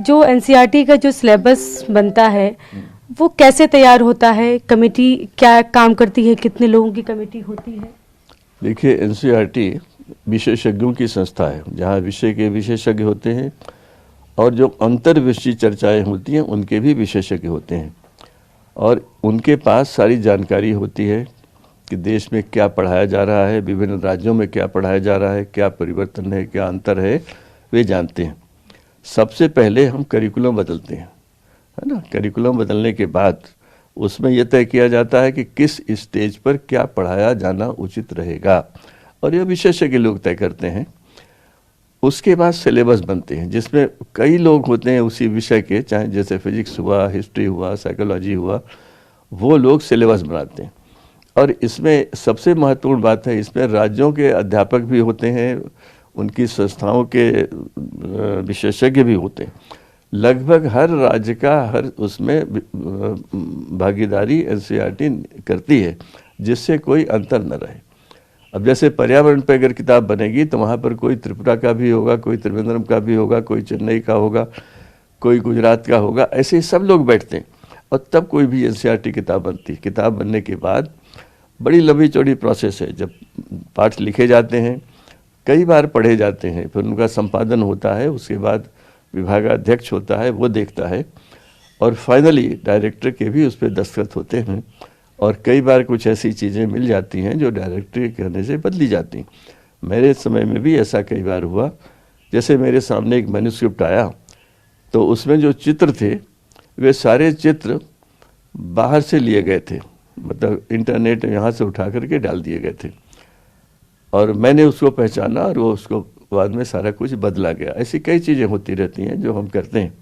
जो एनसीईआरटी का जो सिलेबस बनता है वो कैसे तैयार होता है, कमेटी क्या काम करती है, कितने लोगों की कमेटी होती है? देखिए, एनसीईआरटी विशेषज्ञों की संस्था है जहाँ विषय के विशेषज्ञ होते हैं और जो अंतर विषय चर्चाएं होती हैं उनके भी विशेषज्ञ होते हैं और उनके पास सारी जानकारी होती है कि देश में क्या पढ़ाया जा रहा है, विभिन्न राज्यों में क्या पढ़ाया जा रहा है, क्या परिवर्तन है, क्या अंतर है, वे जानते हैं। सबसे पहले हम करिकुलम बदलते हैं, है ना। करिकुलम बदलने के बाद उसमें यह तय किया जाता है कि किस स्टेज पर क्या पढ़ाया जाना उचित रहेगा और यह विशेषज्ञ लोग तय करते हैं। उसके बाद सिलेबस बनते हैं जिसमें कई लोग होते हैं उसी विषय के, चाहे जैसे फिजिक्स हुआ, हिस्ट्री हुआ, साइकोलॉजी हुआ, वो लोग सिलेबस बनाते हैं। और इसमें सबसे महत्वपूर्ण बात है, इसमें राज्यों के अध्यापक भी होते हैं, उनकी संस्थाओं के विशेषज्ञ भी होते हैं। लगभग हर राज्य का हर उसमें भागीदारी एनसीईआरटी करती है जिससे कोई अंतर न रहे। अब जैसे पर्यावरण पर अगर किताब बनेगी तो वहाँ पर कोई त्रिपुरा का भी होगा, कोई त्रिवेंद्रम का भी होगा, कोई चेन्नई का होगा, कोई गुजरात का होगा, ऐसे ही सब लोग बैठते हैं और तब कोई भी एनसीईआरटी किताब बनती है। किताब बनने के बाद बड़ी लंबी चौड़ी प्रोसेस है, जब पाठ लिखे जाते हैं, कई बार पढ़े जाते हैं, फिर उनका संपादन होता है, उसके बाद विभागाध्यक्ष होता है, वो देखता है और फाइनली डायरेक्टर के भी उस पर दस्तखत होते हैं और कई बार कुछ ऐसी चीज़ें मिल जाती हैं जो डायरेक्टर के कहने से बदली जाती हैं। मेरे समय में भी ऐसा कई बार हुआ। जैसे मेरे सामने एक मैन्युस्क्रिप्ट आया तो उसमें जो चित्र थे वे सारे चित्र बाहर से लिए गए थे, मतलब इंटरनेट यहाँ से उठा करके डाल दिए गए थे और मैंने उसको पहचाना और वो उसको बाद में सारा कुछ बदला गया। ऐसी कई चीज़ें होती रहती हैं जो हम करते हैं।